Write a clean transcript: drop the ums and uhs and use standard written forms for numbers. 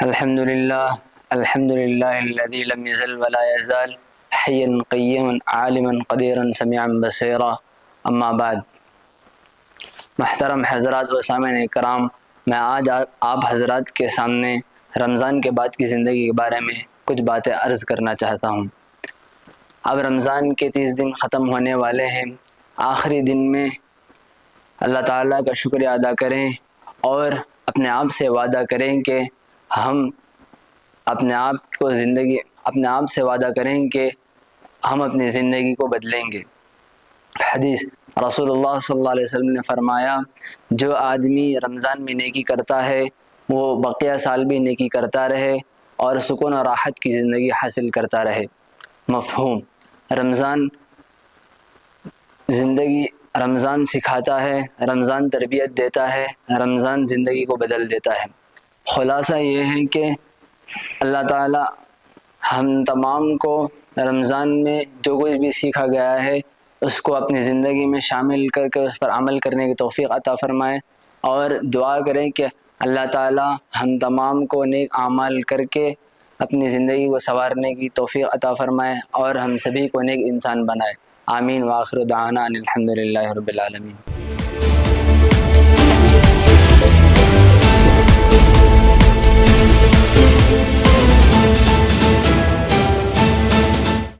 الحمد للہ الذی لم یزل ولا یزال حیا قیما عالما قدیرا سمیعا بصیرا، اما بعد۔ محترم حضرات و سامعین کرام، میں آج آپ حضرات کے سامنے رمضان کے بعد کی زندگی کے بارے میں کچھ باتیں عرض کرنا چاہتا ہوں۔ اب رمضان کے 30 دن ختم ہونے والے ہیں۔ آخری دن میں اللہ تعالیٰ کا شکریہ ادا کریں اور اپنے آپ سے وعدہ کریں کہ ہم اپنے آپ سے وعدہ کریں کہ ہم اپنی زندگی کو بدلیں گے۔ حدیث رسول اللہ صلی اللہ علیہ وسلم نے فرمایا، جو آدمی رمضان میں نیکی کرتا ہے وہ بقیہ سال بھی نیکی کرتا رہے اور سکون و راحت کی زندگی حاصل کرتا رہے۔ مفہوم: رمضان سکھاتا ہے، رمضان تربیت دیتا ہے، رمضان زندگی کو بدل دیتا ہے۔ خلاصہ یہ ہے کہ اللہ تعالی ہم تمام کو رمضان میں جو کچھ بھی سیکھا گیا ہے اس کو اپنی زندگی میں شامل کر کے اس پر عمل کرنے کی توفیق عطا فرمائے، اور دعا کریں کہ اللہ تعالی ہم تمام کو نیک اعمال کر کے اپنی زندگی کو سنوارنے کی توفیق عطا فرمائے اور ہم سبھی کو نیک انسان بنائے۔ آمین۔ وآخر دعوانا ان الحمد للہ رب العالمین۔